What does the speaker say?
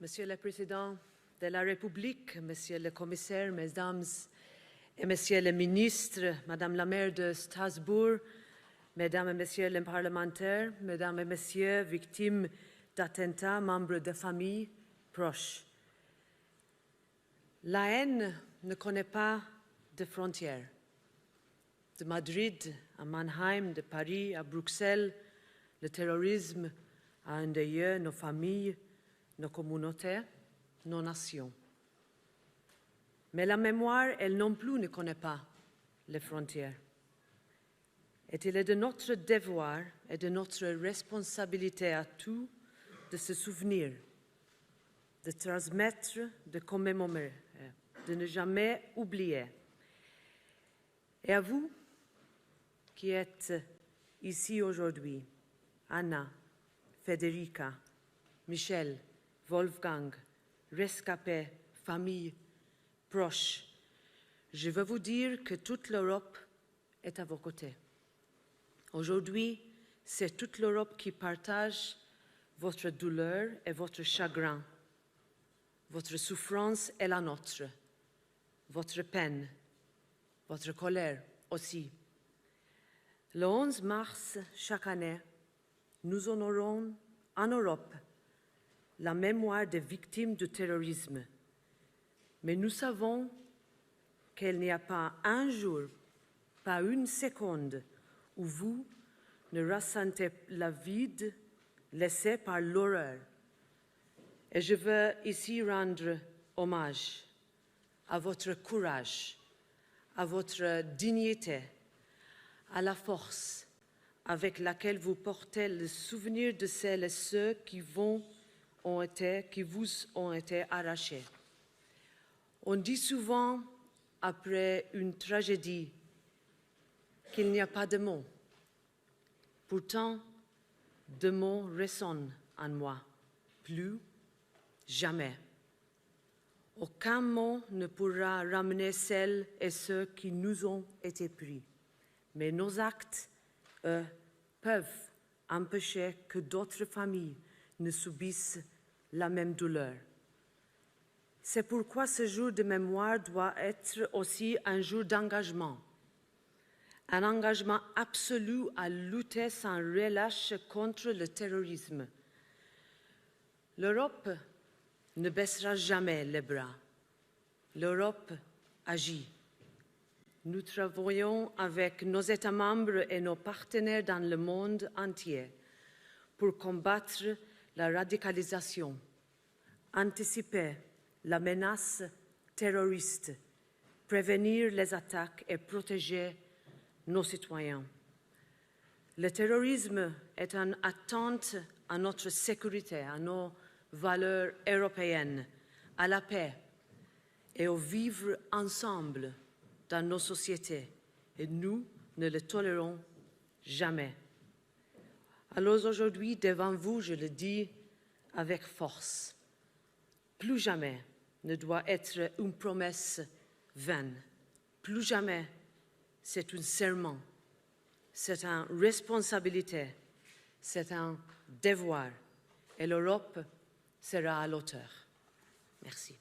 Monsieur le Président de la République, Monsieur le Commissaire, Mesdames et Messieurs les ministres, Madame la maire de Strasbourg, Mesdames et Messieurs les parlementaires, Mesdames et Messieurs victimes d'attentats, membres de familles proches. La haine ne connaît pas de frontières. De Madrid à Mannheim, de Paris à Bruxelles, le terrorisme a endeuillé nos familles, nos communautés, nos nations. Mais la mémoire, elle non plus, ne connaît pas les frontières. Et il est de notre devoir et de notre responsabilité à tous de se souvenir, de transmettre, de commémorer, de ne jamais oublier. Et à vous qui êtes ici aujourd'hui, Anna, Federica, Michel, Wolfgang, rescapés, familles, proches, je veux vous dire que toute l'Europe est à vos côtés. Aujourd'hui, c'est toute l'Europe qui partage votre douleur et votre chagrin. Votre souffrance est la nôtre, votre peine, votre colère aussi. Le 11 mars, chaque année, nous honorons en Europe la mémoire des victimes du terrorisme. Mais nous savons qu'il n'y a pas un jour, pas une seconde, où vous ne ressentez le vide laissé par l'horreur. Et je veux ici rendre hommage à votre courage, à votre dignité, à la force avec laquelle vous portez le souvenir de celles et ceux qui vous ont été arrachés. On dit souvent, après une tragédie, qu'il n'y a pas de mots. Pourtant, deux mots résonnent en moi. Plus jamais. Aucun mot ne pourra ramener celles et ceux qui nous ont été pris. Mais nos actes, eux, peuvent empêcher que d'autres familles ne subissent la même douleur. C'est pourquoi ce jour de mémoire doit être aussi un jour d'engagement. Un engagement absolu à lutter sans relâche contre le terrorisme. L'Europe ne baissera jamais les bras. L'Europe agit. Nous travaillons avec nos États membres et nos partenaires dans le monde entier pour combattre la radicalisation, anticiper la menace terroriste, prévenir les attaques et protéger nos citoyens. Le terrorisme est une atteinte à notre sécurité, à nos valeurs européennes, à la paix et au vivre ensemble dans nos sociétés. Et nous ne le tolérons jamais. Alors aujourd'hui, devant vous, je le dis avec force, plus jamais ne doit être une promesse vaine. Plus jamais, c'est un serment, c'est une responsabilité, c'est un devoir. Et l'Europe sera à l'auteur. Merci.